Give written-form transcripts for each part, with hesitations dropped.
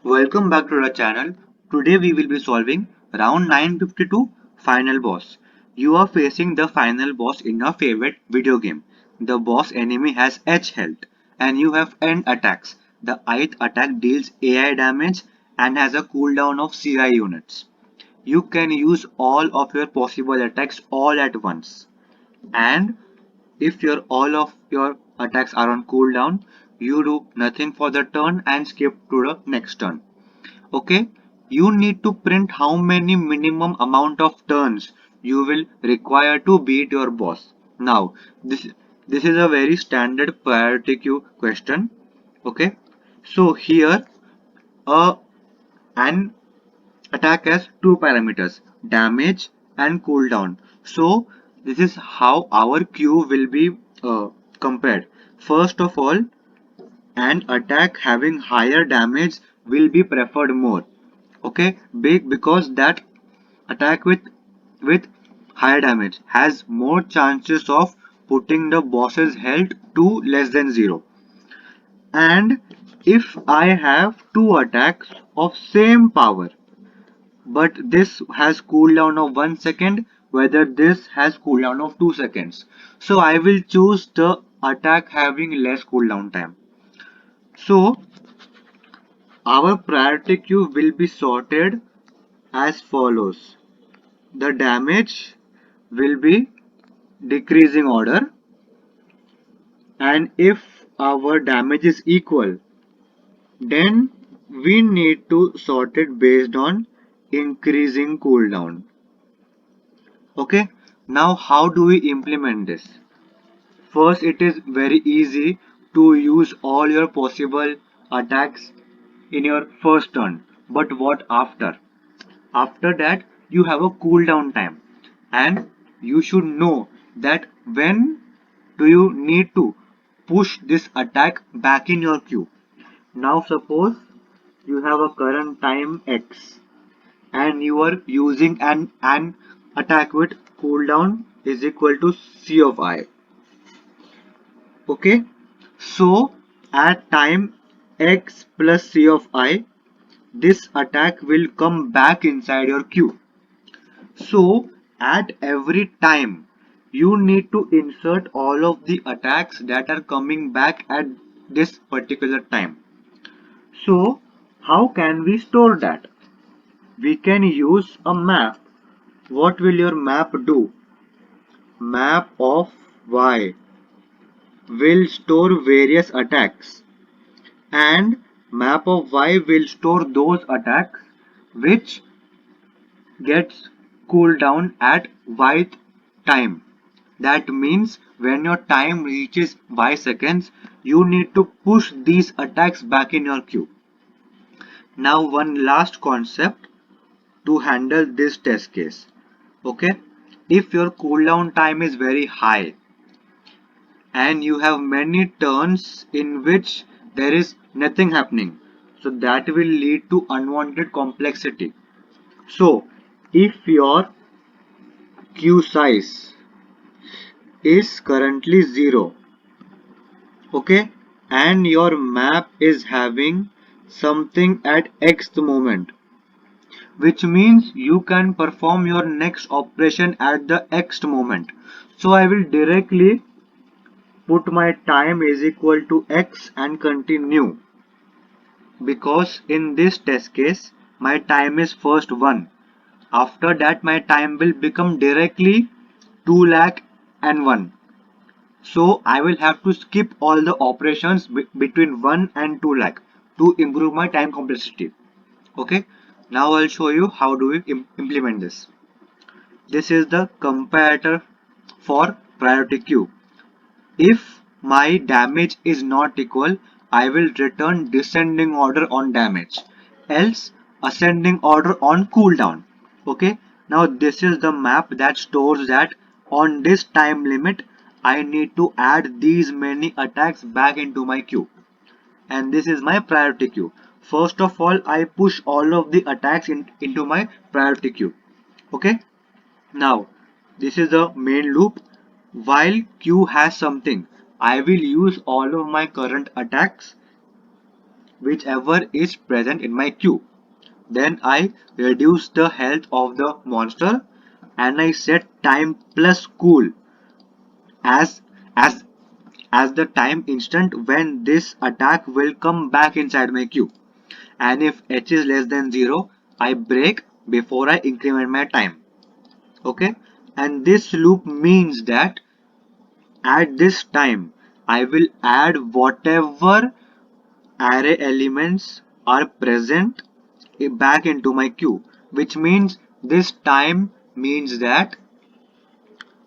Welcome back to our channel. Today we will be solving round 952 final boss. You are facing the final boss in your favorite video game. The boss enemy has H health and you have N attacks. The ith attack deals AI damage and has a cooldown of CI units. You can use all of your possible attacks all at once. And if all of your attacks are on cooldown, you do nothing for the turn and skip to the next turn. Okay, you need to print how many minimum amount of turns you will require to beat your boss. Now this is a very standard priority queue question. Okay, so here a an attack has two parameters, damage and cooldown. So this is how our queue will be compared. First of all, an attack having higher damage will be preferred more. Okay, big because that attack with higher damage has more chances of putting the boss's health to less than 0. And if I have two attacks of same power, but this has cooldown of 1 second, whether this has cooldown of 2 seconds, so I will choose the attack having less cooldown time. So our priority queue will be sorted as follows. The damage will be decreasing order, and if our damage is equal, then we need to sort it based on increasing cooldown. Okay, now how do we implement this? First, it is very easy to use all your possible attacks in your first turn, but what after? After that, you have a cooldown time, and you should know that when do you need to push this attack back in your queue. Now suppose you have a current time X and you are using an attack with cooldown is equal to C of I. Okay, so at time X plus C of I, this attack will come back inside your queue. So at every time you need to insert all of the attacks that are coming back at this particular time. So how can we store that? We can use a map. What will your map do? Map of Y will store various attacks, and map of Y will store those attacks which gets cooldown at Y time. That means when your time reaches Y seconds, you need to push these attacks back in your queue. Now one last concept to handle this test case. Okay, if your cooldown time is very high and you have many turns in which there is nothing happening, so that will lead to unwanted complexity. So if your queue size is currently 0, okay, and your map is having something at X moment, which means you can perform your next operation at the X moment. So I will directly put my time is equal to X and continue, because in this test case my time is first 1. After that my time will become directly 2 lakh and 1. So I will have to skip all the operations between 1 and 2 lakh to improve my time complexity. Okay, now I'll show you how do we implement this. This is the comparator for priority queue. If my damage is not equal, I will return descending order on damage, else ascending order on cooldown. Okay, now this is the map that stores that on this time limit I need to add these many attacks back into my queue, and this is my priority queue. First of all, I push all of the attacks into my priority queue. Okay, now this is the main loop. While queue has something, I will use all of my current attacks whichever is present in my queue. Then I reduce the health of the monster and I set time plus cool as as as the time instant when this attack will come back inside my queue. And if h is less than 0, I break before I increment my time. Okay, and this loop means that at this time I will add whatever array elements are present back into my queue, which means this time means that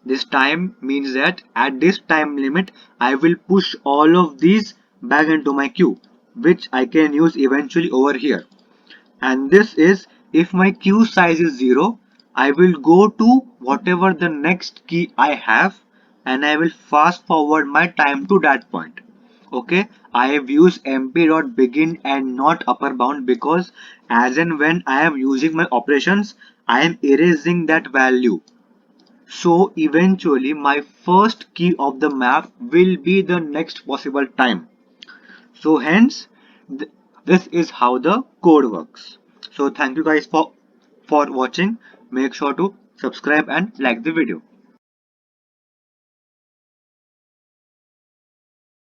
at this time limit I will push all of these back into my queue, which I can use eventually over here. And this is if my queue size is 0, I will go to whatever the next key I have and I will fast forward my time to that point. Okay, I have used mp.begin and not upper bound because as and when I am using my operations, I am erasing that value. So eventually my first key of the map will be the next possible time. So hence th this is how the code works. So thank you guys for watching. Make sure to subscribe and like the video.